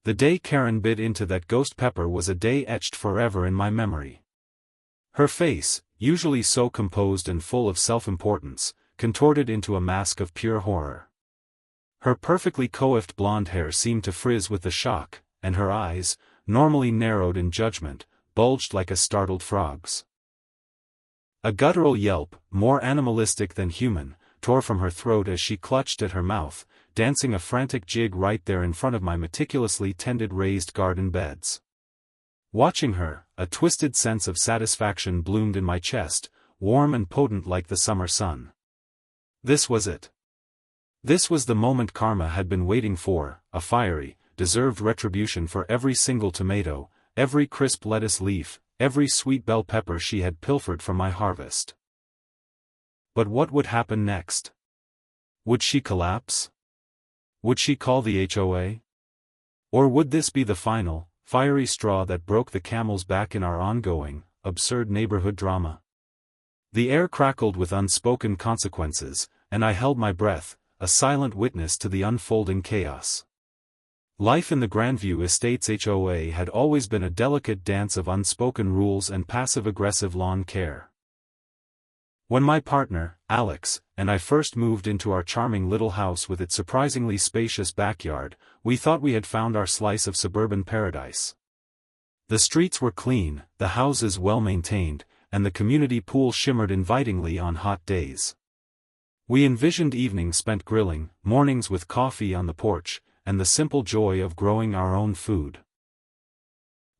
The day Karen bit into that ghost pepper was a day etched forever in my memory. Her face, usually so composed and full of self-importance, contorted into a mask of pure horror. Her perfectly coiffed blonde hair seemed to frizz with the shock, and her eyes, normally narrowed in judgment, bulged like a startled frog's. A guttural yelp, more animalistic than human, tore from her throat as she clutched at her mouth, dancing a frantic jig right there in front of my meticulously tended raised garden beds. Watching her, a twisted sense of satisfaction bloomed in my chest, warm and potent like the summer sun. This was it. This was the moment Karma had been waiting for, a fiery, deserved retribution for every single tomato, every crisp lettuce leaf, every sweet bell pepper she had pilfered from my harvest. But what would happen next? Would she collapse? Would she call the HOA? Or would this be the final, fiery straw that broke the camel's back in our ongoing, absurd neighborhood drama? The air crackled with unspoken consequences, and I held my breath, a silent witness to the unfolding chaos. Life in the Grandview Estates HOA had always been a delicate dance of unspoken rules and passive-aggressive lawn care. When my partner, Alex, and I first moved into our charming little house with its surprisingly spacious backyard, we thought we had found our slice of suburban paradise. The streets were clean, the houses well-maintained, and the community pool shimmered invitingly on hot days. We envisioned evenings spent grilling, mornings with coffee on the porch, and the simple joy of growing our own food.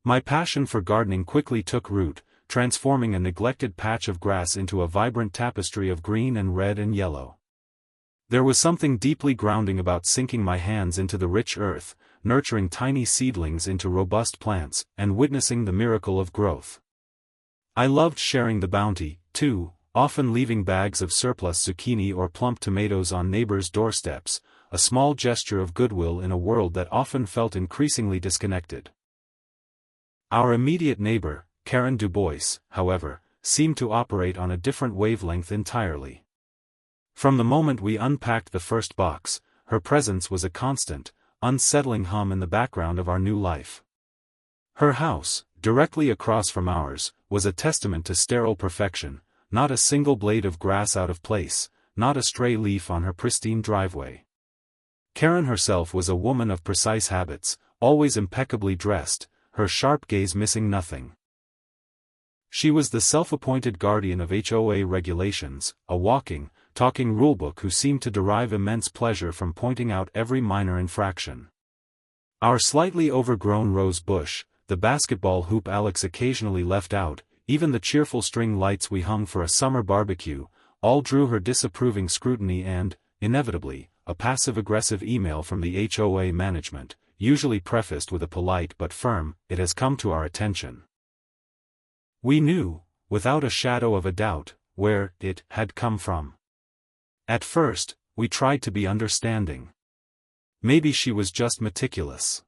My passion for gardening quickly took root, transforming a neglected patch of grass into a vibrant tapestry of green and red and yellow. There was something deeply grounding about sinking my hands into the rich earth, nurturing tiny seedlings into robust plants, and witnessing the miracle of growth. I loved sharing the bounty, too, often leaving bags of surplus zucchini or plump tomatoes on neighbors' doorsteps, a small gesture of goodwill in a world that often felt increasingly disconnected. Our immediate neighbor, Karen Dubois, however, seemed to operate on a different wavelength entirely. From the moment we unpacked the first box, her presence was a constant, unsettling hum in the background of our new life. Her house, directly across from ours, was a testament to sterile perfection, not a single blade of grass out of place, not a stray leaf on her pristine driveway. Karen herself was a woman of precise habits, always impeccably dressed, her sharp gaze missing nothing. She was the self-appointed guardian of HOA regulations, a walking, talking rulebook who seemed to derive immense pleasure from pointing out every minor infraction. Our slightly overgrown rose bush, the basketball hoop Alex occasionally left out, even the cheerful string lights we hung for a summer barbecue, all drew her disapproving scrutiny and, inevitably, a passive-aggressive email from the HOA management, usually prefaced with a polite but firm, "It has come to our attention." We knew, without a shadow of a doubt, where it had come from. At first, we tried to be understanding. Maybe she was just meticulous.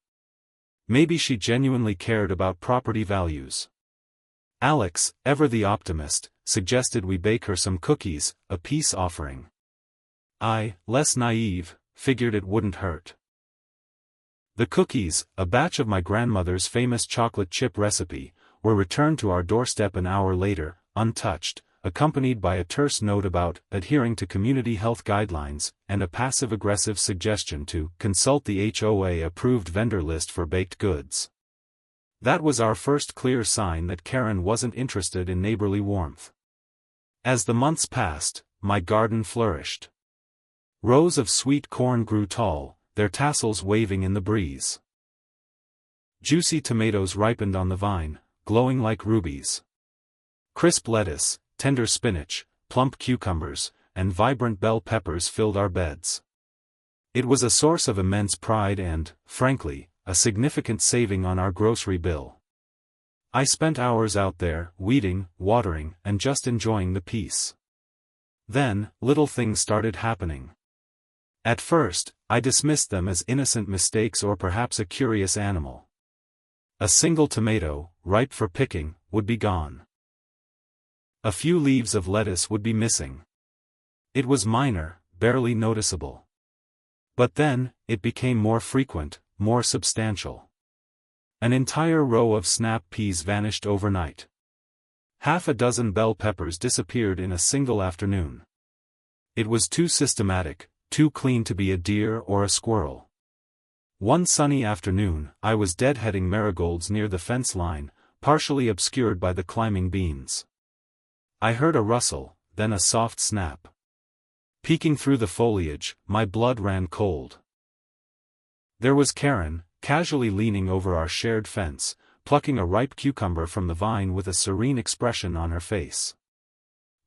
Maybe she genuinely cared about property values. Alex, ever the optimist, suggested we bake her some cookies, a peace offering. I, less naive, figured it wouldn't hurt. The cookies, a batch of my grandmother's famous chocolate chip recipe, were returned to our doorstep an hour later, untouched, accompanied by a terse note about adhering to community health guidelines, and a passive-aggressive suggestion to consult the HOA-approved vendor list for baked goods. That was our first clear sign that Karen wasn't interested in neighborly warmth. As the months passed, my garden flourished. Rows of sweet corn grew tall, their tassels waving in the breeze. Juicy tomatoes ripened on the vine, glowing like rubies. Crisp lettuce, tender spinach, plump cucumbers, and vibrant bell peppers filled our beds. It was a source of immense pride and, frankly, a significant saving on our grocery bill. I spent hours out there, weeding, watering, and just enjoying the peace. Then, little things started happening. At first, I dismissed them as innocent mistakes or perhaps a curious animal. A single tomato, ripe for picking, would be gone. A few leaves of lettuce would be missing. It was minor, barely noticeable. But then, it became more frequent, more substantial. An entire row of snap peas vanished overnight. Half a dozen bell peppers disappeared in a single afternoon. It was too systematic, too clean to be a deer or a squirrel. One sunny afternoon, I was deadheading marigolds near the fence line, partially obscured by the climbing beans. I heard a rustle, then a soft snap. Peeking through the foliage, my blood ran cold. There was Karen, casually leaning over our shared fence, plucking a ripe cucumber from the vine with a serene expression on her face.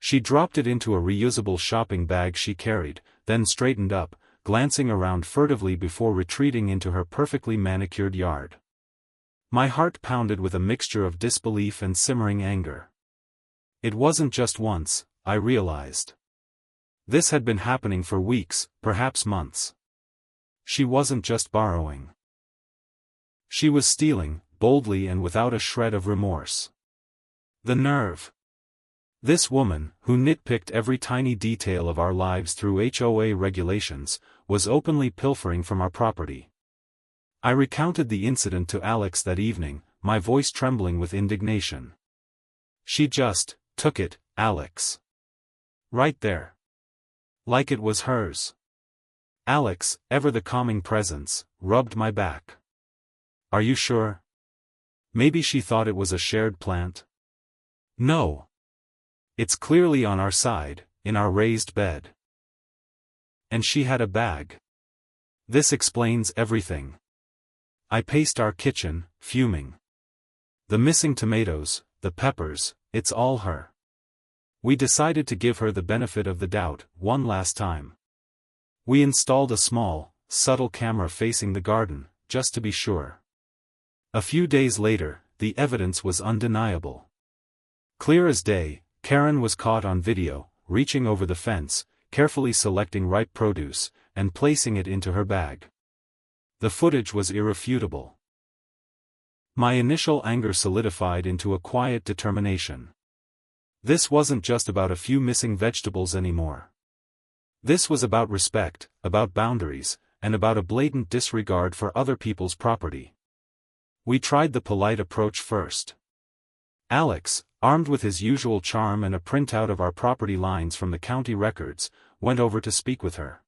She dropped it into a reusable shopping bag she carried, then straightened up, glancing around furtively before retreating into her perfectly manicured yard. My heart pounded with a mixture of disbelief and simmering anger. It wasn't just once, I realized. This had been happening for weeks, perhaps months. She wasn't just borrowing. She was stealing, boldly and without a shred of remorse. The nerve. This woman, who nitpicked every tiny detail of our lives through HOA regulations, was openly pilfering from our property. I recounted the incident to Alex that evening, my voice trembling with indignation. She just took it, Alex. Right there. Like it was hers. Alex, ever the calming presence, rubbed my back. Are you sure? Maybe she thought it was a shared plant? No. It's clearly on our side, in our raised bed. And she had a bag. This explains everything. I paced our kitchen, fuming. The missing tomatoes, the peppers, it's all her. We decided to give her the benefit of the doubt, one last time. We installed a small, subtle camera facing the garden, just to be sure. A few days later, the evidence was undeniable. Clear as day, Karen was caught on video, reaching over the fence, carefully selecting ripe produce, and placing it into her bag. The footage was irrefutable. My initial anger solidified into a quiet determination. This wasn't just about a few missing vegetables anymore. This was about respect, about boundaries, and about a blatant disregard for other people's property. We tried the polite approach first. Alex, armed with his usual charm and a printout of our property lines from the county records, went over to speak with her.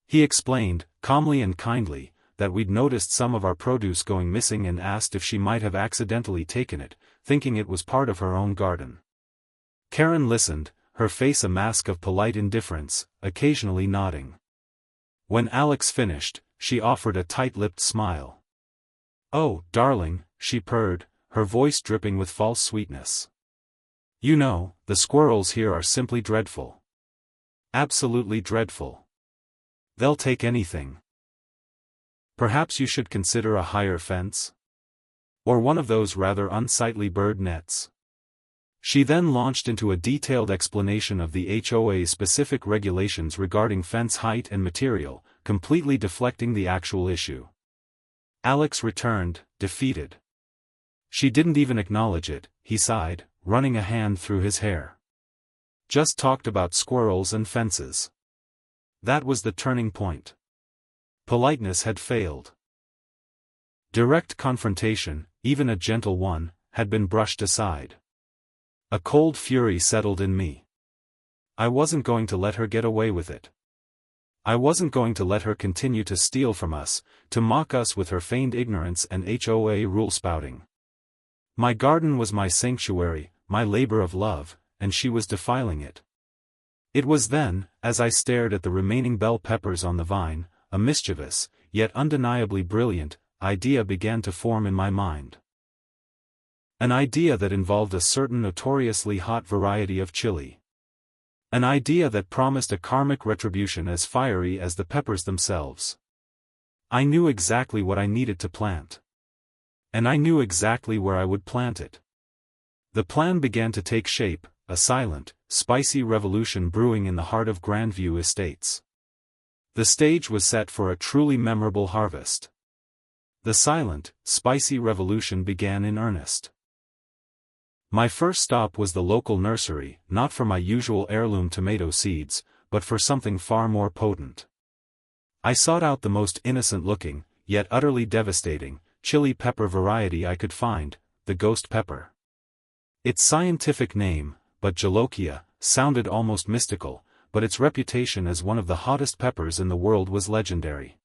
He explained, calmly and kindly, that we'd noticed some of our produce going missing and asked if she might have accidentally taken it, thinking it was part of her own garden. Karen listened, her face a mask of polite indifference, occasionally nodding. When Alex finished, she offered a tight-lipped smile. "Oh, darling," she purred, her voice dripping with false sweetness. "You know, the squirrels here are simply dreadful. Absolutely dreadful. They'll take anything. Perhaps you should consider a higher fence? Or one of those rather unsightly bird nets." She then launched into a detailed explanation of the HOA's specific regulations regarding fence height and material, completely deflecting the actual issue. Alex returned, defeated. "She didn't even acknowledge it," he sighed, running a hand through his hair. "Just talked about squirrels and fences." That was the turning point. Politeness had failed. Direct confrontation, even a gentle one, had been brushed aside. A cold fury settled in me. I wasn't going to let her get away with it. I wasn't going to let her continue to steal from us, to mock us with her feigned ignorance and HOA rule spouting. My garden was my sanctuary, my labor of love, and she was defiling it. It was then, as I stared at the remaining bell peppers on the vine, a mischievous, yet undeniably brilliant, idea began to form in my mind. An idea that involved a certain notoriously hot variety of chili. An idea that promised a karmic retribution as fiery as the peppers themselves. I knew exactly what I needed to plant. And I knew exactly where I would plant it. The plan began to take shape, a silent, spicy revolution brewing in the heart of Grandview Estates. The stage was set for a truly memorable harvest. The silent, spicy revolution began in earnest. My first stop was the local nursery, not for my usual heirloom tomato seeds, but for something far more potent. I sought out the most innocent-looking, yet utterly devastating, chili pepper variety I could find, the ghost pepper. Its scientific name, Jolokia, sounded almost mystical, but its reputation as one of the hottest peppers in the world was legendary.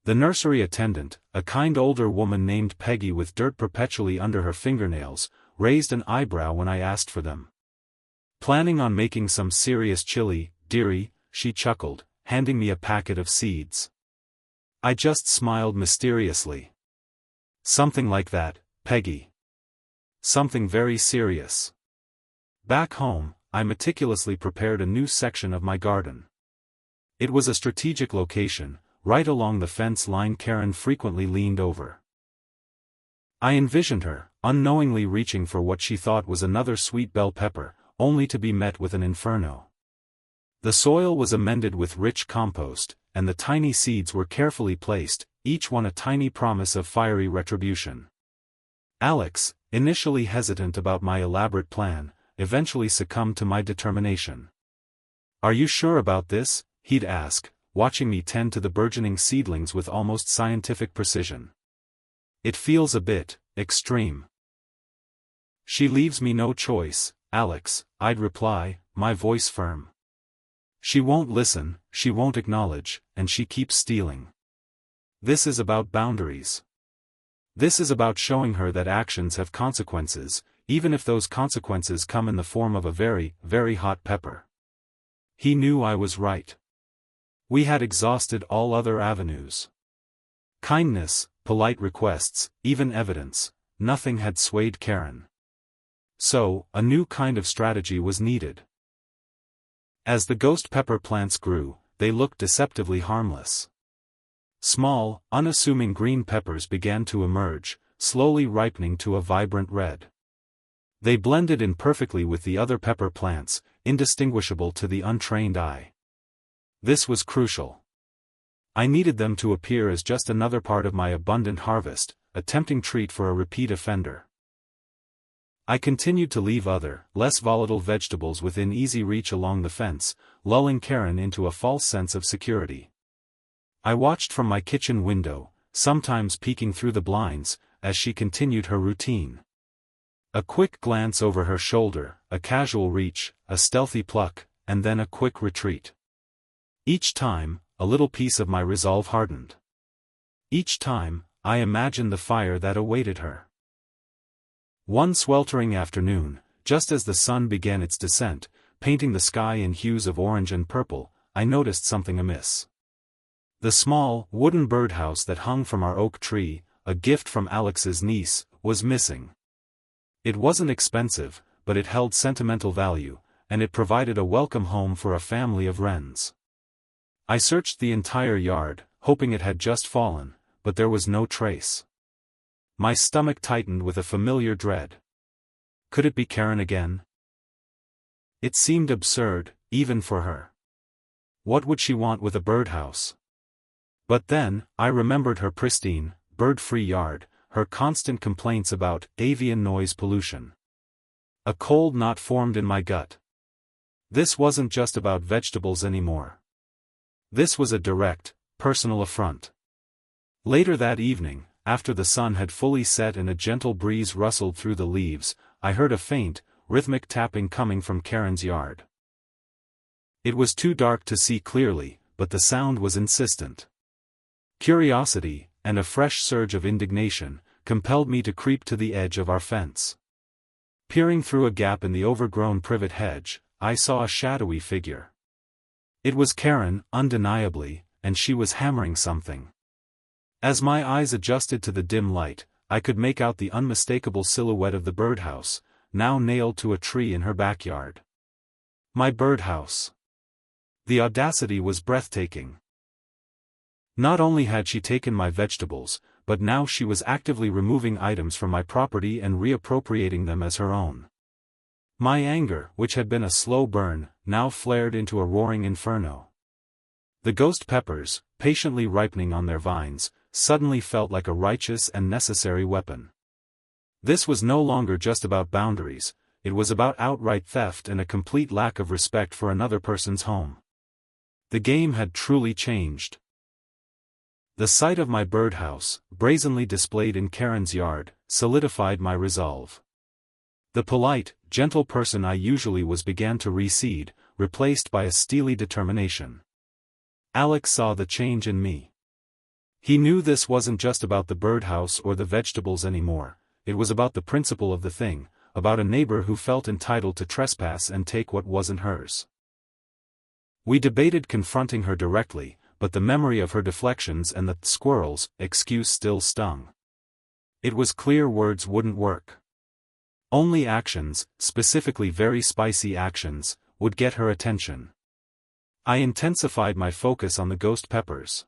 The nursery attendant, a kind older woman named Peggy with dirt perpetually under her fingernails, raised an eyebrow when I asked for them. "Planning on making some serious chili, dearie?" she chuckled, handing me a packet of seeds. I just smiled mysteriously. "Something like that, Peggy. Something very serious." Back home, I meticulously prepared a new section of my garden. It was a strategic location, right along the fence line Karen frequently leaned over. I envisioned her, unknowingly reaching for what she thought was another sweet bell pepper, only to be met with an inferno. The soil was amended with rich compost, and the tiny seeds were carefully placed, each one a tiny promise of fiery retribution. Alex, initially hesitant about my elaborate plan, eventually succumbed to my determination. "Are you sure about this?" he'd ask, watching me tend to the burgeoning seedlings with almost scientific precision. "It feels a bit extreme." "She leaves me no choice, Alex," I'd reply, my voice firm. "She won't listen, she won't acknowledge, and she keeps stealing. This is about boundaries. This is about showing her that actions have consequences, even if those consequences come in the form of a very, very hot pepper." He knew I was right. We had exhausted all other avenues. Kindness, polite requests, even evidence, nothing had swayed Karen. So, a new kind of strategy was needed. As the ghost pepper plants grew, they looked deceptively harmless. Small, unassuming green peppers began to emerge, slowly ripening to a vibrant red. They blended in perfectly with the other pepper plants, indistinguishable to the untrained eye. This was crucial. I needed them to appear as just another part of my abundant harvest, a tempting treat for a repeat offender. I continued to leave other, less volatile vegetables within easy reach along the fence, lulling Karen into a false sense of security. I watched from my kitchen window, sometimes peeking through the blinds, as she continued her routine. A quick glance over her shoulder, a casual reach, a stealthy pluck, and then a quick retreat. Each time, a little piece of my resolve hardened. Each time, I imagined the fire that awaited her. One sweltering afternoon, just as the sun began its descent, painting the sky in hues of orange and purple, I noticed something amiss. The small, wooden birdhouse that hung from our oak tree, a gift from Alex's niece, was missing. It wasn't expensive, but it held sentimental value, and it provided a welcome home for a family of wrens. I searched the entire yard, hoping it had just fallen, but there was no trace. My stomach tightened with a familiar dread. Could it be Karen again? It seemed absurd, even for her. What would she want with a birdhouse? But then, I remembered her pristine, bird-free yard, her constant complaints about avian noise pollution. A cold knot formed in my gut. This wasn't just about vegetables anymore. This was a direct, personal affront. Later that evening, after the sun had fully set and a gentle breeze rustled through the leaves, I heard a faint, rhythmic tapping coming from Karen's yard. It was too dark to see clearly, but the sound was insistent. Curiosity, and a fresh surge of indignation, compelled me to creep to the edge of our fence. Peering through a gap in the overgrown privet hedge, I saw a shadowy figure. It was Karen, undeniably, and she was hammering something. As my eyes adjusted to the dim light, I could make out the unmistakable silhouette of the birdhouse, now nailed to a tree in her backyard. My birdhouse. The audacity was breathtaking. Not only had she taken my vegetables, but now she was actively removing items from my property and reappropriating them as her own. My anger, which had been a slow burn, now flared into a roaring inferno. The ghost peppers, patiently ripening on their vines, suddenly felt like a righteous and necessary weapon. This was no longer just about boundaries, it was about outright theft and a complete lack of respect for another person's home. The game had truly changed. The sight of my birdhouse, brazenly displayed in Karen's yard, solidified my resolve. The polite, gentle person I usually was began to recede, replaced by a steely determination. Alex saw the change in me. He knew this wasn't just about the birdhouse or the vegetables anymore, it was about the principle of the thing, about a neighbor who felt entitled to trespass and take what wasn't hers. We debated confronting her directly, but the memory of her deflections and the squirrels excuse still stung. It was clear words wouldn't work. Only actions, specifically very spicy actions, would get her attention. I intensified my focus on the ghost peppers.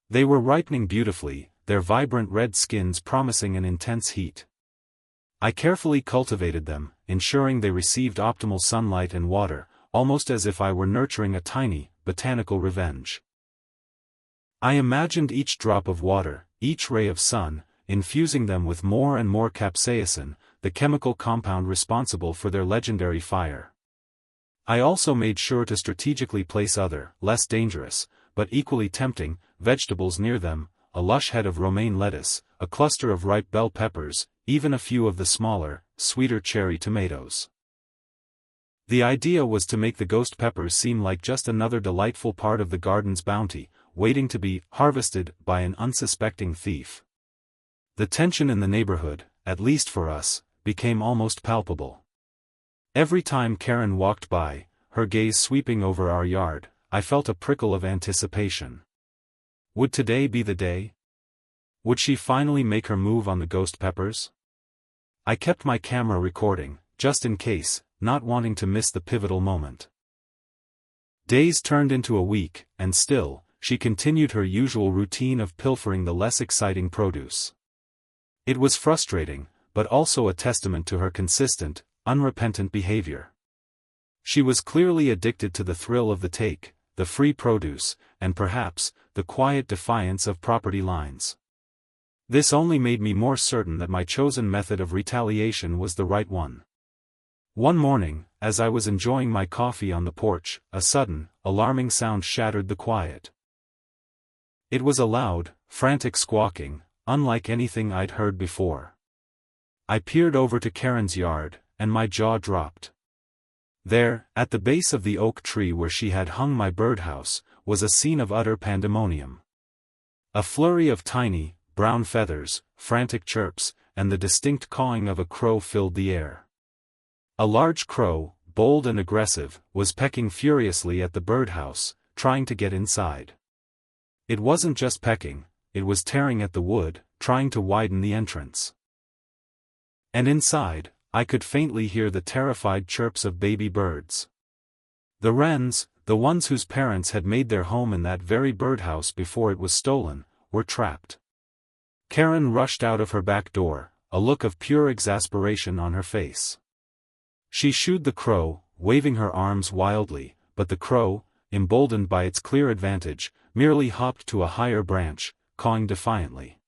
They were ripening beautifully, their vibrant red skins promising an intense heat. I carefully cultivated them, ensuring they received optimal sunlight and water, almost as if I were nurturing a tiny, botanical revenge. I imagined each drop of water, each ray of sun, infusing them with more and more capsaicin, the chemical compound responsible for their legendary fire. I also made sure to strategically place other, less dangerous, but equally tempting, vegetables near them, a lush head of romaine lettuce, a cluster of ripe bell peppers, even a few of the smaller, sweeter cherry tomatoes. The idea was to make the ghost peppers seem like just another delightful part of the garden's bounty, waiting to be harvested by an unsuspecting thief. The tension in the neighborhood, at least for us, became almost palpable. Every time Karen walked by, her gaze sweeping over our yard, I felt a prickle of anticipation. Would today be the day? Would she finally make her move on the ghost peppers? I kept my camera recording, just in case, not wanting to miss the pivotal moment. Days turned into a week, and still, she continued her usual routine of pilfering the less exciting produce. It was frustrating, but also a testament to her consistent, unrepentant behavior. She was clearly addicted to the thrill of the take, the free produce, and perhaps, the quiet defiance of property lines. This only made me more certain that my chosen method of retaliation was the right one. One morning, as I was enjoying my coffee on the porch, a sudden, alarming sound shattered the quiet. It was a loud, frantic squawking, unlike anything I'd heard before. I peered over to Karen's yard, and my jaw dropped. There, at the base of the oak tree where she had hung my birdhouse, was a scene of utter pandemonium. A flurry of tiny, brown feathers, frantic chirps, and the distinct cawing of a crow filled the air. A large crow, bold and aggressive, was pecking furiously at the birdhouse, trying to get inside. It wasn't just pecking, it was tearing at the wood, trying to widen the entrance. And inside, I could faintly hear the terrified chirps of baby birds. The wrens, the ones whose parents had made their home in that very birdhouse before it was stolen, were trapped. Karen rushed out of her back door, a look of pure exasperation on her face. She shooed the crow, waving her arms wildly, but the crow, emboldened by its clear advantage, merely hopped to a higher branch, cawing defiantly.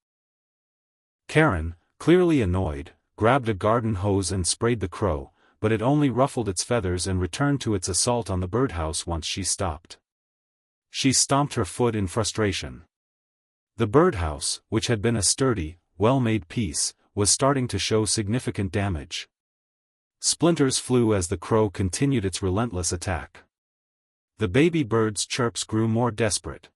Karen, clearly annoyed, grabbed a garden hose and sprayed the crow, but it only ruffled its feathers and returned to its assault on the birdhouse once she stopped. She stomped her foot in frustration. The birdhouse, which had been a sturdy, well-made piece, was starting to show significant damage. Splinters flew as the crow continued its relentless attack. The baby bird's chirps grew more desperate.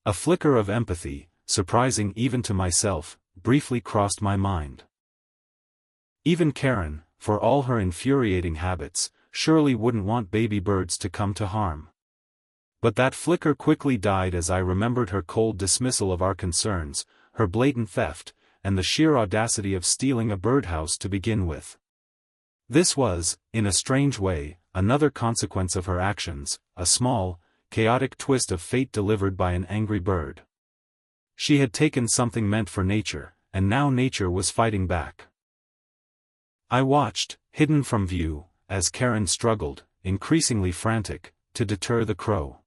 A flicker of empathy, surprising even to myself, briefly crossed my mind. Even Karen, for all her infuriating habits, surely wouldn't want baby birds to come to harm. But that flicker quickly died as I remembered her cold dismissal of our concerns, her blatant theft, and the sheer audacity of stealing a birdhouse to begin with. This was, in a strange way, another consequence of her actions, a small, chaotic twist of fate delivered by an angry bird. She had taken something meant for nature, and now nature was fighting back. I watched, hidden from view, as Karen struggled, increasingly frantic, to deter the crow.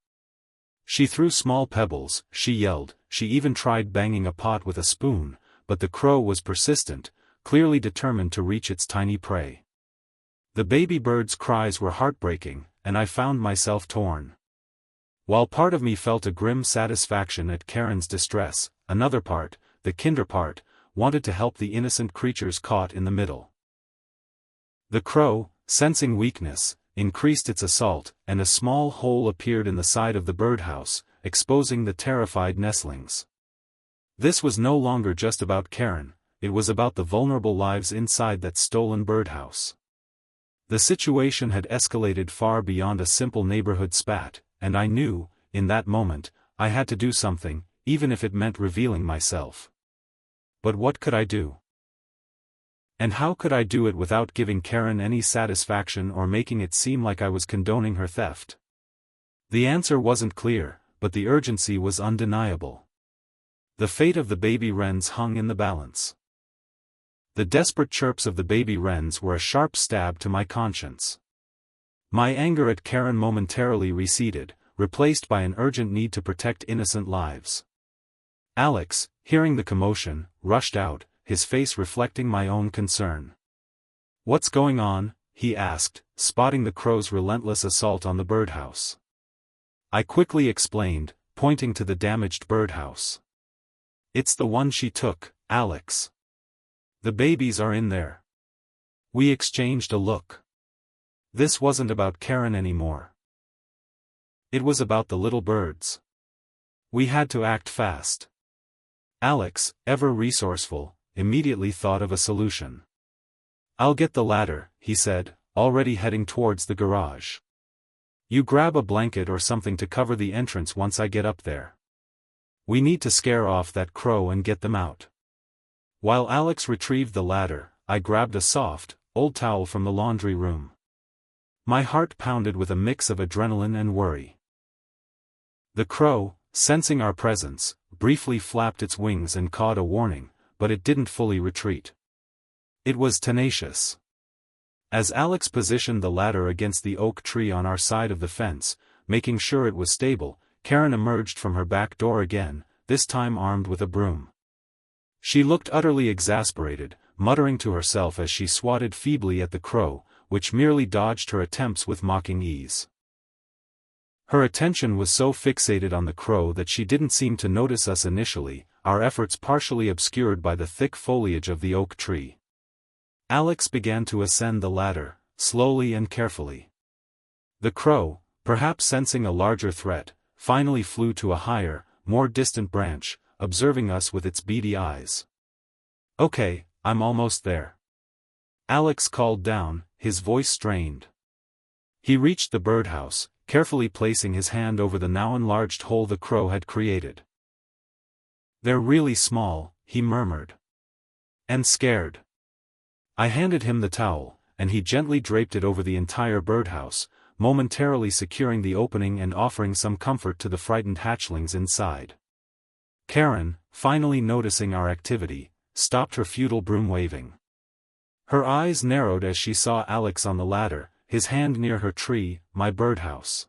She threw small pebbles, she yelled, she even tried banging a pot with a spoon, but the crow was persistent, clearly determined to reach its tiny prey. The baby bird's cries were heartbreaking, and I found myself torn. While part of me felt a grim satisfaction at Karen's distress, another part, the kinder part, wanted to help the innocent creatures caught in the middle. The crow, sensing weakness, increased its assault, and a small hole appeared in the side of the birdhouse, exposing the terrified nestlings. This was no longer just about Karen, it was about the vulnerable lives inside that stolen birdhouse. The situation had escalated far beyond a simple neighborhood spat, and I knew, in that moment, I had to do something, even if it meant revealing myself. But what could I do? And how could I do it without giving Karen any satisfaction or making it seem like I was condoning her theft? The answer wasn't clear, but the urgency was undeniable. The fate of the baby wrens hung in the balance. The desperate chirps of the baby wrens were a sharp stab to my conscience. My anger at Karen momentarily receded, replaced by an urgent need to protect innocent lives. Alex, hearing the commotion, rushed out, his face reflecting my own concern. "What's going on?" he asked, spotting the crow's relentless assault on the birdhouse. I quickly explained, pointing to the damaged birdhouse. "It's the one she took, Alex. The babies are in there." We exchanged a look. This wasn't about Karen anymore. It was about the little birds. We had to act fast. Alex, ever resourceful, immediately thought of a solution. "I'll get the ladder," he said, already heading towards the garage. "You grab a blanket or something to cover the entrance once I get up there. We need to scare off that crow and get them out." While Alex retrieved the ladder, I grabbed a soft, old towel from the laundry room. My heart pounded with a mix of adrenaline and worry. The crow, sensing our presence, briefly flapped its wings and cawed a warning, but it didn't fully retreat. It was tenacious. As Alex positioned the ladder against the oak tree on our side of the fence, making sure it was stable, Karen emerged from her back door again, this time armed with a broom. She looked utterly exasperated, muttering to herself as she swatted feebly at the crow, which merely dodged her attempts with mocking ease. Her attention was so fixated on the crow that she didn't seem to notice us initially, our efforts partially obscured by the thick foliage of the oak tree. Alex began to ascend the ladder, slowly and carefully. The crow, perhaps sensing a larger threat, finally flew to a higher, more distant branch, observing us with its beady eyes. "Okay, I'm almost there," Alex called down, his voice strained. He reached the birdhouse, carefully placing his hand over the now enlarged hole the crow had created. "They're really small," he murmured. "And scared." I handed him the towel, and he gently draped it over the entire birdhouse, momentarily securing the opening and offering some comfort to the frightened hatchlings inside. Karen, finally noticing our activity, stopped her futile broom waving. Her eyes narrowed as she saw Alex on the ladder, his hand near her tree, my birdhouse.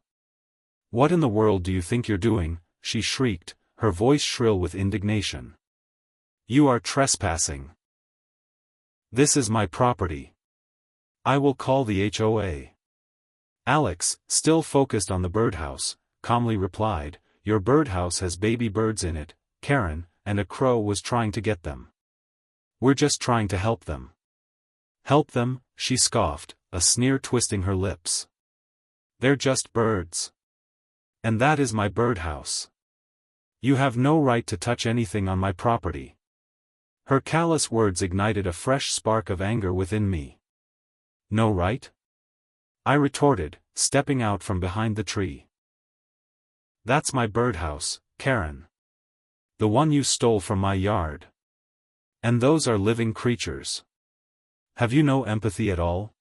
"What in the world do you think you're doing?" she shrieked, her voice shrill with indignation. "You are trespassing. This is my property. I will call the HOA." Alex, still focused on the birdhouse, calmly replied, "Your birdhouse has baby birds in it, Karen, and a crow was trying to get them. We're just trying to help them." "Help them?" she scoffed, a sneer twisting her lips. "They're just birds. And that is my birdhouse. You have no right to touch anything on my property." Her callous words ignited a fresh spark of anger within me. "No right?" I retorted, stepping out from behind the tree. "That's my birdhouse, Karen. The one you stole from my yard. And those are living creatures. Have you no empathy at all?"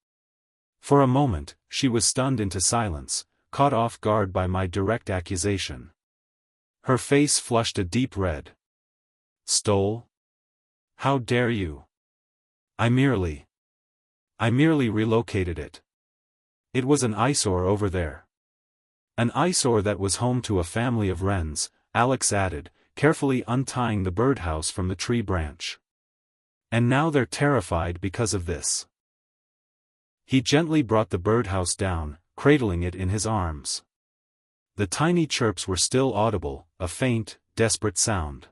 For a moment, she was stunned into silence, caught off guard by my direct accusation. Her face flushed a deep red. "Stole? How dare you? I merely relocated it. It was an eyesore over there." "An eyesore that was home to a family of wrens," Alex added, carefully untying the birdhouse from the tree branch. "And now they're terrified because of this." He gently brought the birdhouse down, cradling it in his arms. The tiny chirps were still audible, a faint, desperate sound.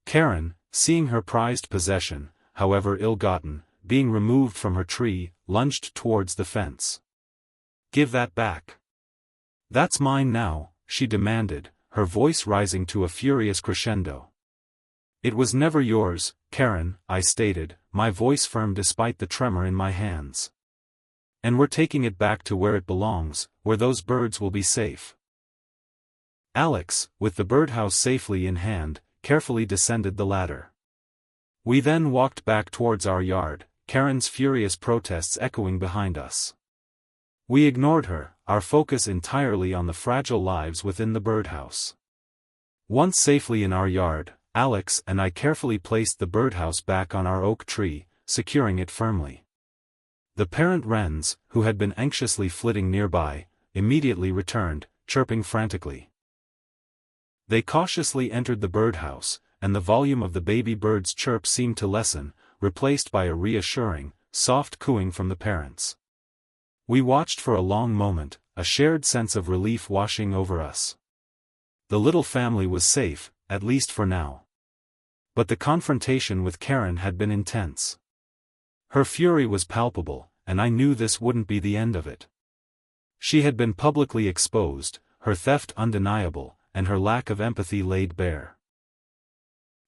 Karen, seeing her prized possession, however ill-gotten, being removed from her tree, lunged towards the fence. "Give that back." "That's mine now," she demanded, her voice rising to a furious crescendo. "It was never yours, Karen," I stated, my voice firm despite the tremor in my hands. "And we're taking it back to where it belongs, where those birds will be safe." Alex, with the birdhouse safely in hand, carefully descended the ladder. We then walked back towards our yard, Karen's furious protests echoing behind us. We ignored her, our focus entirely on the fragile lives within the birdhouse. Once safely in our yard, Alex and I carefully placed the birdhouse back on our oak tree, securing it firmly. The parent wrens, who had been anxiously flitting nearby, immediately returned, chirping frantically. They cautiously entered the birdhouse, and the volume of the baby bird's chirp seemed to lessen, replaced by a reassuring, soft cooing from the parents. We watched for a long moment, a shared sense of relief washing over us. The little family was safe, at least for now. But the confrontation with Karen had been intense. Her fury was palpable, and I knew this wouldn't be the end of it. She had been publicly exposed, her theft undeniable, and her lack of empathy laid bare.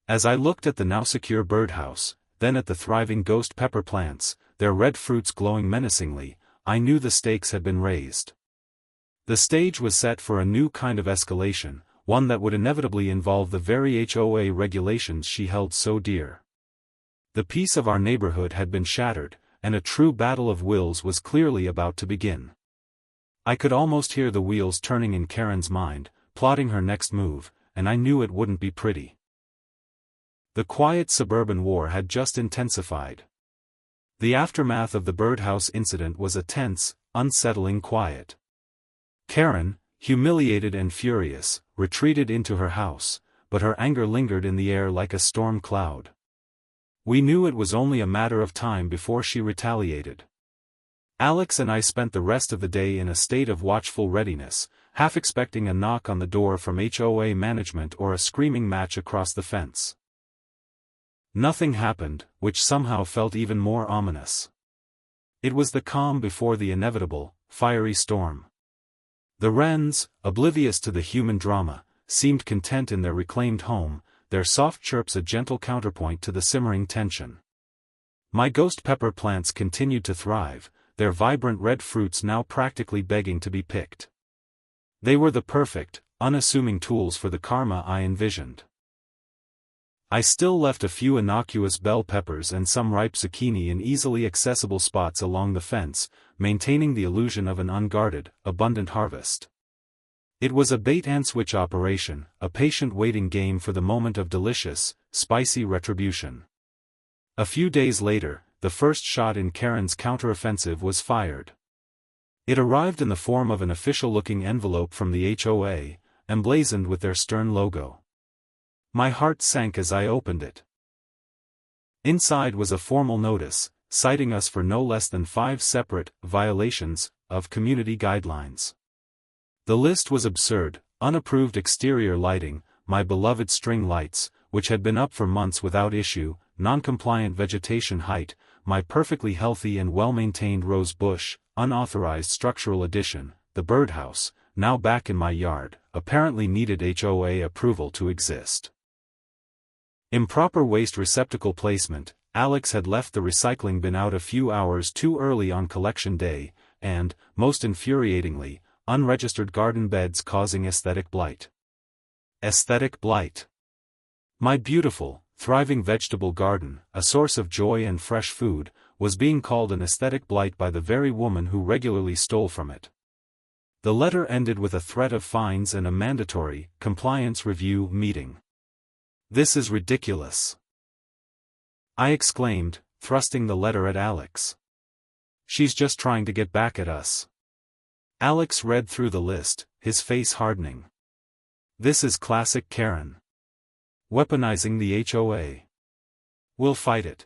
As I looked at the now secure birdhouse, then at the thriving ghost pepper plants, their red fruits glowing menacingly, I knew the stakes had been raised. The stage was set for a new kind of escalation, one that would inevitably involve the very HOA regulations she held so dear. The peace of our neighborhood had been shattered, and a true battle of wills was clearly about to begin. I could almost hear the wheels turning in Karen's mind, plotting her next move, and I knew it wouldn't be pretty. The quiet suburban war had just intensified. The aftermath of the birdhouse incident was a tense, unsettling quiet. Karen, humiliated and furious, retreated into her house, but her anger lingered in the air like a storm cloud. We knew it was only a matter of time before she retaliated. Alex and I spent the rest of the day in a state of watchful readiness, half expecting a knock on the door from HOA management or a screaming match across the fence. Nothing happened, which somehow felt even more ominous. It was the calm before the inevitable, fiery storm. The wrens, oblivious to the human drama, seemed content in their reclaimed home, their soft chirps a gentle counterpoint to the simmering tension. My ghost pepper plants continued to thrive, their vibrant red fruits now practically begging to be picked. They were the perfect, unassuming tools for the karma I envisioned. I still left a few innocuous bell peppers and some ripe zucchini in easily accessible spots along the fence, maintaining the illusion of an unguarded, abundant harvest. It was a bait-and-switch operation, a patient waiting game for the moment of delicious, spicy retribution. A few days later, the first shot in Karen's counteroffensive was fired. It arrived in the form of an official-looking envelope from the HOA, emblazoned with their stern logo. My heart sank as I opened it. Inside was a formal notice, citing us for no less than 5 separate violations of community guidelines. The list was absurd: unapproved exterior lighting, my beloved string lights, which had been up for months without issue, non-compliant vegetation height, my perfectly healthy and well-maintained rose bush, unauthorized structural addition, the birdhouse, now back in my yard, apparently needed HOA approval to exist. Improper waste receptacle placement. Alex had left the recycling bin out a few hours too early on collection day, and, most infuriatingly, unregistered garden beds causing aesthetic blight. Aesthetic blight. My beautiful, thriving vegetable garden, a source of joy and fresh food, was being called an aesthetic blight by the very woman who regularly stole from it. The letter ended with a threat of fines and a mandatory compliance review meeting. "This is ridiculous," I exclaimed, thrusting the letter at Alex. "She's just trying to get back at us." Alex read through the list, his face hardening. "This is classic Karen. Weaponizing the HOA. We'll fight it.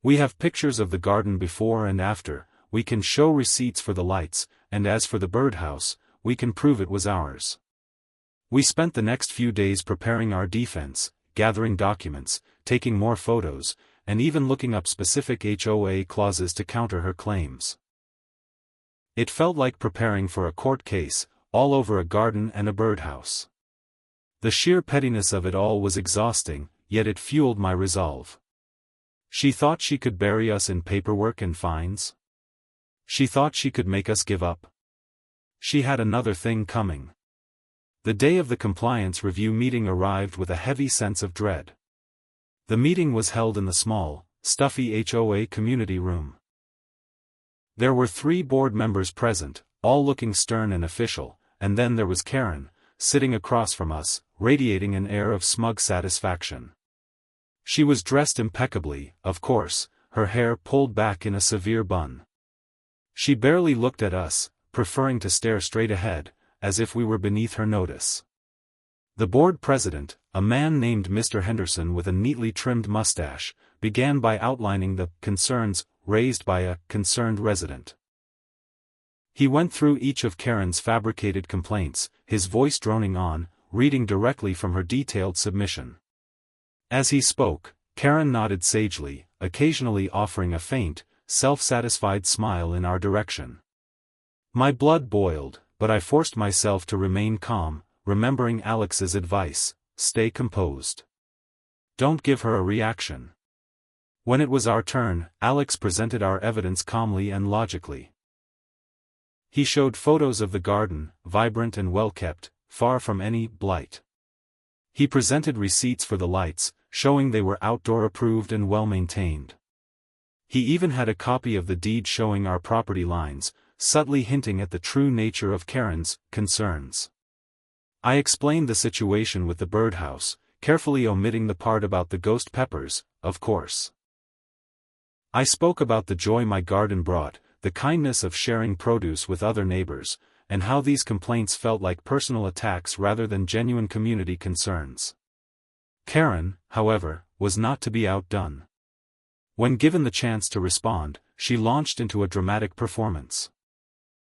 We have pictures of the garden before and after, we can show receipts for the lights, and as for the birdhouse, we can prove it was ours. We spent the next few days preparing our defense, gathering documents, taking more photos, and even looking up specific HOA clauses to counter her claims. It felt like preparing for a court case, all over a garden and a birdhouse. The sheer pettiness of it all was exhausting, yet it fueled my resolve. She thought she could bury us in paperwork and fines. She thought she could make us give up. She had another thing coming. The day of the compliance review meeting arrived with a heavy sense of dread. The meeting was held in the small, stuffy HOA community room. There were 3 board members present, all looking stern and official, and then there was Karen, sitting across from us, radiating an air of smug satisfaction. She was dressed impeccably, of course, her hair pulled back in a severe bun. She barely looked at us, preferring to stare straight ahead, as if we were beneath her notice. The board president, a man named Mr. Henderson with a neatly trimmed mustache, began by outlining the concerns raised by a concerned resident. He went through each of Karen's fabricated complaints, his voice droning on, reading directly from her detailed submission. As he spoke, Karen nodded sagely, occasionally offering a faint, self-satisfied smile in our direction. My blood boiled, but I forced myself to remain calm, remembering Alex's advice: stay composed. Don't give her a reaction. When it was our turn, Alex presented our evidence calmly and logically. He showed photos of the garden, vibrant and well-kept, far from any blight. He presented receipts for the lights, showing they were outdoor approved and well-maintained. He even had a copy of the deed showing our property lines, subtly hinting at the true nature of Karen's concerns. I explained the situation with the birdhouse, carefully omitting the part about the ghost peppers, of course. I spoke about the joy my garden brought, the kindness of sharing produce with other neighbors, and how these complaints felt like personal attacks rather than genuine community concerns. Karen, however, was not to be outdone. When given the chance to respond, she launched into a dramatic performance.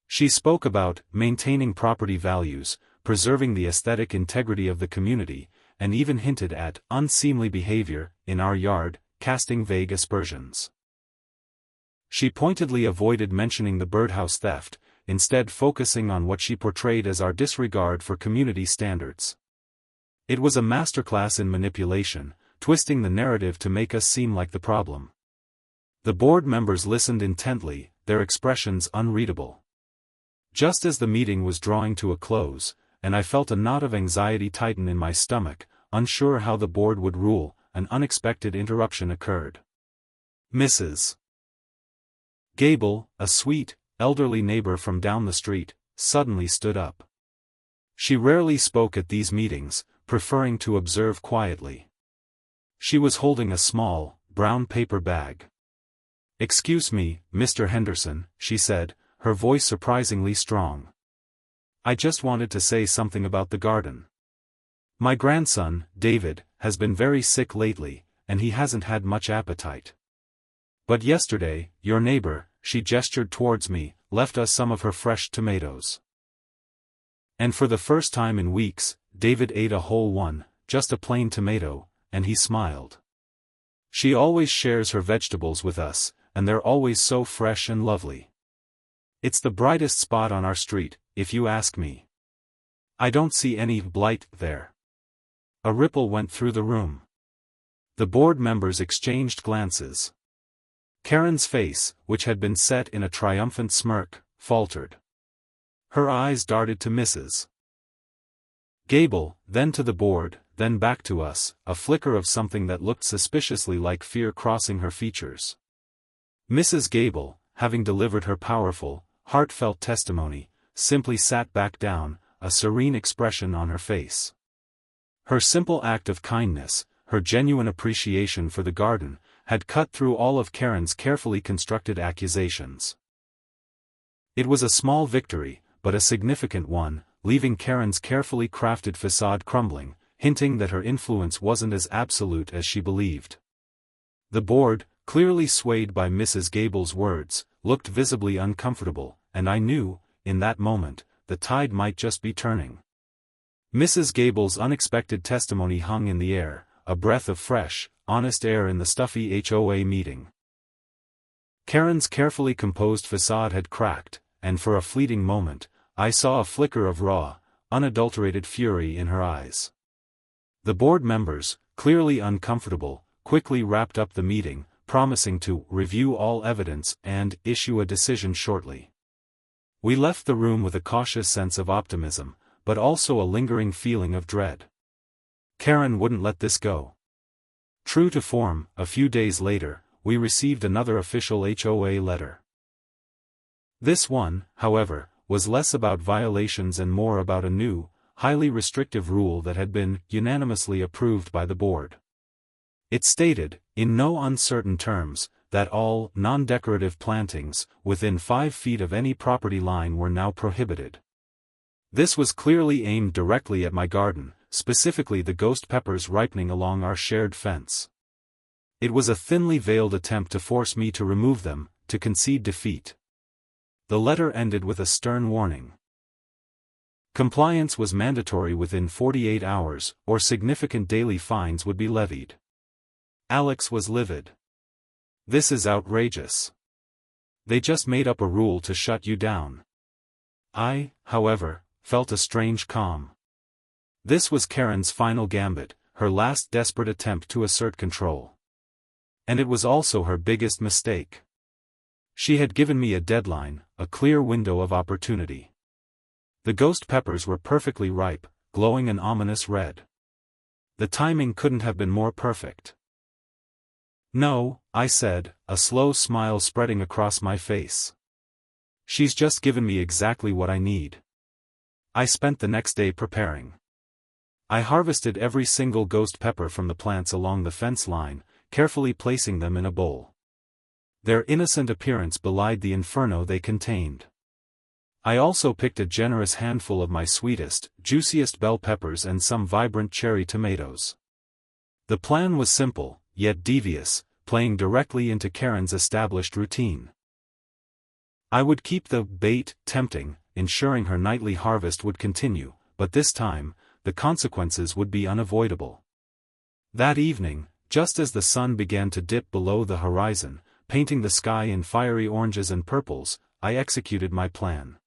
She spoke about maintaining property values, preserving the aesthetic integrity of the community, and even hinted at unseemly behavior in our yard, casting vague aspersions. She pointedly avoided mentioning the birdhouse theft, instead focusing on what she portrayed as our disregard for community standards. It was a masterclass in manipulation, twisting the narrative to make us seem like the problem. The board members listened intently, their expressions unreadable. Just as the meeting was drawing to a close, and I felt a knot of anxiety tighten in my stomach, unsure how the board would rule, an unexpected interruption occurred. Mrs. Gable, a sweet, elderly neighbor from down the street, suddenly stood up. She rarely spoke at these meetings, preferring to observe quietly. She was holding a small, brown paper bag. "Excuse me, Mr. Henderson," she said, her voice surprisingly strong. "I just wanted to say something about the garden. My grandson, David, has been very sick lately, and he hasn't had much appetite. But yesterday, your neighbor," she gestured towards me, "left us some of her fresh tomatoes. And for the first time in weeks, David ate a whole one, just a plain tomato, and he smiled. She always shares her vegetables with us, and they're always so fresh and lovely. It's the brightest spot on our street, if you ask me. I don't see any blight there." A ripple went through the room. The board members exchanged glances. Karen's face, which had been set in a triumphant smirk, faltered. Her eyes darted to Mrs. Gable, then to the board, then back to us, a flicker of something that looked suspiciously like fear crossing her features. Mrs. Gable, having delivered her powerful, heartfelt testimony, simply sat back down, a serene expression on her face. Her simple act of kindness, her genuine appreciation for the garden, had cut through all of Karen's carefully constructed accusations. It was a small victory, but a significant one, leaving Karen's carefully crafted facade crumbling, hinting that her influence wasn't as absolute as she believed. The board, clearly swayed by Mrs. Gable's words, looked visibly uncomfortable, and I knew, in that moment, the tide might just be turning. Mrs. Gable's unexpected testimony hung in the air, a breath of fresh, honest air in the stuffy HOA meeting. Karen's carefully composed facade had cracked, and for a fleeting moment, I saw a flicker of raw, unadulterated fury in her eyes. The board members, clearly uncomfortable, quickly wrapped up the meeting, promising to review all evidence and issue a decision shortly. We left the room with a cautious sense of optimism, but also a lingering feeling of dread. Karen wouldn't let this go. True to form, a few days later, we received another official HOA letter. This one, however, was less about violations and more about a new, highly restrictive rule that had been unanimously approved by the board. It stated, in no uncertain terms, that all non-decorative plantings within 5 feet of any property line were now prohibited. This was clearly aimed directly at my garden, specifically the ghost peppers ripening along our shared fence. It was a thinly veiled attempt to force me to remove them, to concede defeat. The letter ended with a stern warning. Compliance was mandatory within 48 hours, or significant daily fines would be levied. Alex was livid. This is outrageous. They just made up a rule to shut you down. I, however, felt a strange calm. This was Karen's final gambit, her last desperate attempt to assert control. And it was also her biggest mistake. She had given me a deadline, a clear window of opportunity. The ghost peppers were perfectly ripe, glowing an ominous red. The timing couldn't have been more perfect. No, I said, a slow smile spreading across my face. She's just given me exactly what I need. I spent the next day preparing. I harvested every single ghost pepper from the plants along the fence line, carefully placing them in a bowl. Their innocent appearance belied the inferno they contained. I also picked a generous handful of my sweetest, juiciest bell peppers and some vibrant cherry tomatoes. The plan was simple, yet devious, playing directly into Karen's established routine. I would keep the bait tempting, ensuring her nightly harvest would continue, but this time, the consequences would be unavoidable. That evening, just as the sun began to dip below the horizon, painting the sky in fiery oranges and purples, I executed my plan.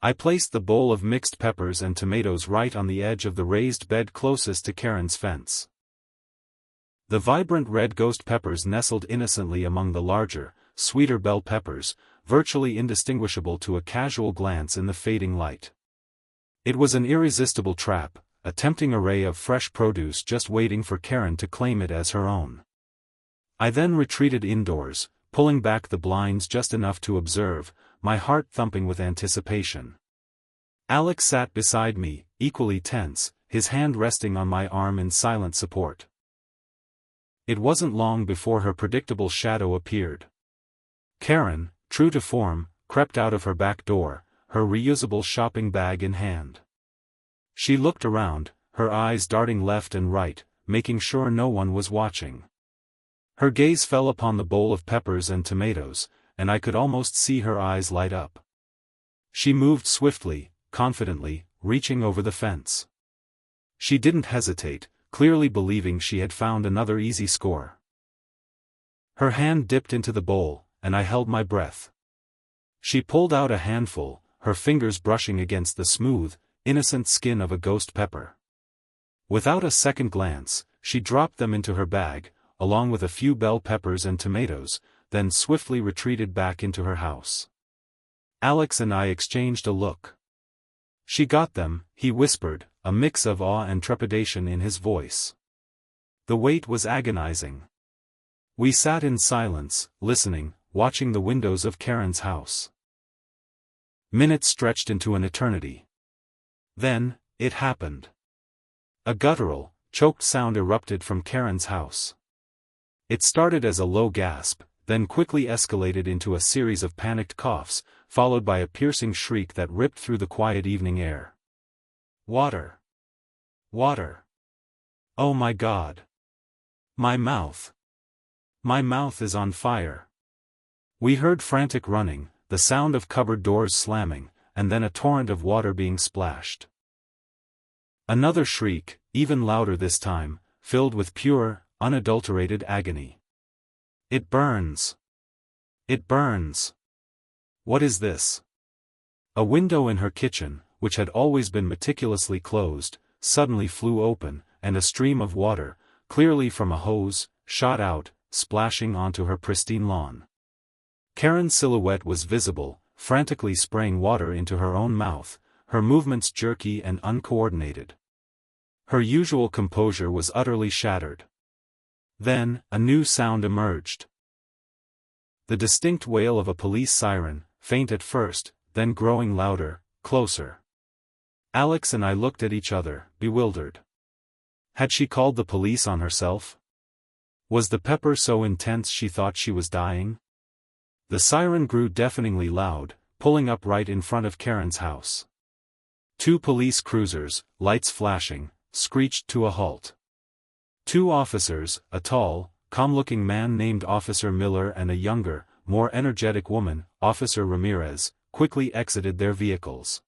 I placed the bowl of mixed peppers and tomatoes right on the edge of the raised bed closest to Karen's fence. The vibrant red ghost peppers nestled innocently among the larger, sweeter bell peppers, virtually indistinguishable to a casual glance in the fading light. It was an irresistible trap, a tempting array of fresh produce just waiting for Karen to claim it as her own. I then retreated indoors, pulling back the blinds just enough to observe, my heart thumping with anticipation. Alex sat beside me, equally tense, his hand resting on my arm in silent support. It wasn't long before her predictable shadow appeared. Karen, true to form, crept out of her back door, her reusable shopping bag in hand. She looked around, her eyes darting left and right, making sure no one was watching. Her gaze fell upon the bowl of peppers and tomatoes, and I could almost see her eyes light up. She moved swiftly, confidently, reaching over the fence. She didn't hesitate, clearly believing she had found another easy score. Her hand dipped into the bowl, and I held my breath. She pulled out a handful, her fingers brushing against the smooth, innocent skin of a ghost pepper. Without a second glance, she dropped them into her bag, along with a few bell peppers and tomatoes, then swiftly retreated back into her house. Alex and I exchanged a look. She got them, he whispered, a mix of awe and trepidation in his voice. The wait was agonizing. We sat in silence, listening, watching the windows of Karen's house. Minutes stretched into an eternity. Then, it happened. A guttural, choked sound erupted from Karen's house. It started as a low gasp, then quickly escalated into a series of panicked coughs, followed by a piercing shriek that ripped through the quiet evening air. Water! Water! Oh my God! My mouth! My mouth is on fire! We heard frantic running, the sound of cupboard doors slamming, and then a torrent of water being splashed. Another shriek, even louder this time, filled with pure, unadulterated agony. "It burns! It burns! What is this?" A window in her kitchen, which had always been meticulously closed, suddenly flew open, and a stream of water, clearly from a hose, shot out, splashing onto her pristine lawn. Karen's silhouette was visible, frantically spraying water into her own mouth, her movements jerky and uncoordinated. Her usual composure was utterly shattered. Then, a new sound emerged. The distinct wail of a police siren, faint at first, then growing louder, closer. Alex and I looked at each other, bewildered. Had she called the police on herself? Was the pepper so intense she thought she was dying? The siren grew deafeningly loud, pulling up right in front of Karen's house. 2 police cruisers, lights flashing, screeched to a halt. 2 officers, a tall, calm-looking man named Officer Miller and a younger, more energetic woman, Officer Ramirez, quickly exited their vehicles.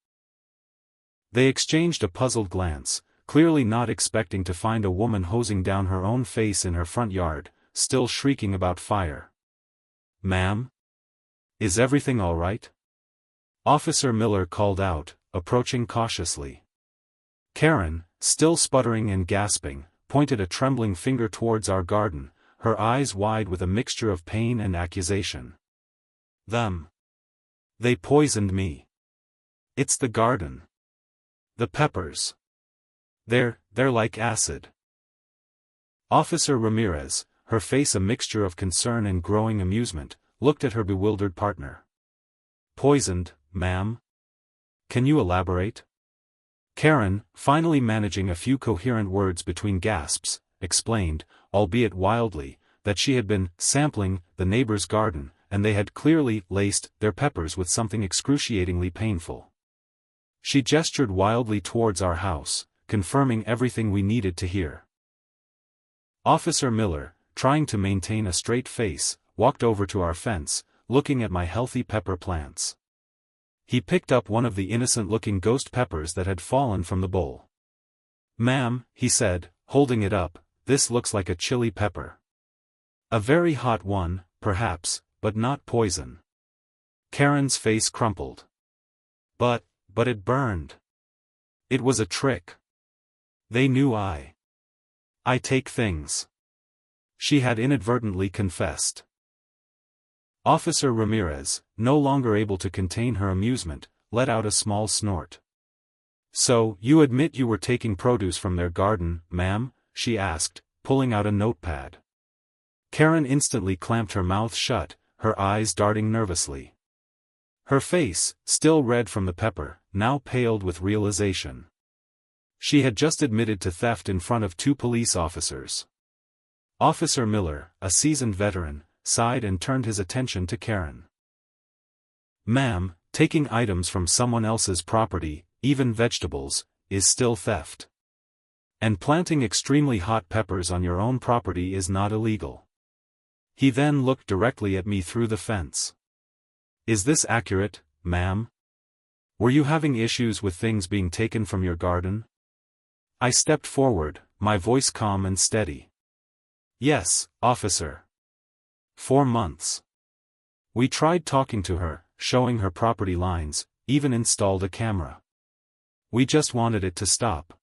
They exchanged a puzzled glance, clearly not expecting to find a woman hosing down her own face in her front yard, still shrieking about fire. "Ma'am? Is everything all right?" Officer Miller called out, approaching cautiously. Karen, still sputtering and gasping, pointed a trembling finger towards our garden, her eyes wide with a mixture of pain and accusation. "Them. They poisoned me. It's the garden. The peppers. They're like acid." Officer Ramirez, her face a mixture of concern and growing amusement, looked at her bewildered partner. "Poisoned, ma'am? Can you elaborate?" Karen, finally managing a few coherent words between gasps, explained, albeit wildly, that she had been sampling the neighbor's garden, and they had clearly laced their peppers with something excruciatingly painful. She gestured wildly towards our house, confirming everything we needed to hear. Officer Miller, trying to maintain a straight face, walked over to our fence, looking at my healthy pepper plants. He picked up one of the innocent-looking ghost peppers that had fallen from the bowl. "Ma'am," he said, holding it up, "this looks like a chili pepper. A very hot one, perhaps, but not poison." Karen's face crumpled. But it burned. It was a trick. They knew I take things." She had inadvertently confessed. Officer Ramirez, no longer able to contain her amusement, let out a small snort. "So, you admit you were taking produce from their garden, ma'am?" she asked, pulling out a notepad. Karen instantly clamped her mouth shut, her eyes darting nervously. Her face, still red from the pepper, now paled with realization. She had just admitted to theft in front of 2 police officers. Officer Miller, a seasoned veteran, sighed and turned his attention to Karen. "Ma'am, taking items from someone else's property, even vegetables, is still theft. And planting extremely hot peppers on your own property is not illegal." He then looked directly at me through the fence. "Is this accurate, ma'am? Were you having issues with things being taken from your garden?" I stepped forward, my voice calm and steady. "Yes, officer. 4 months. We tried talking to her, showing her property lines, even installed a camera. We just wanted it to stop."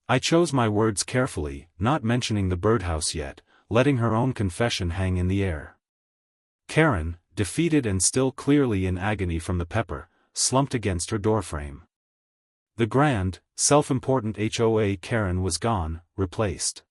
I chose my words carefully, not mentioning the birdhouse yet, letting her own confession hang in the air. Karen, defeated and still clearly in agony from the pepper, slumped against her doorframe. The grand, self-important HOA Karen was gone, replaced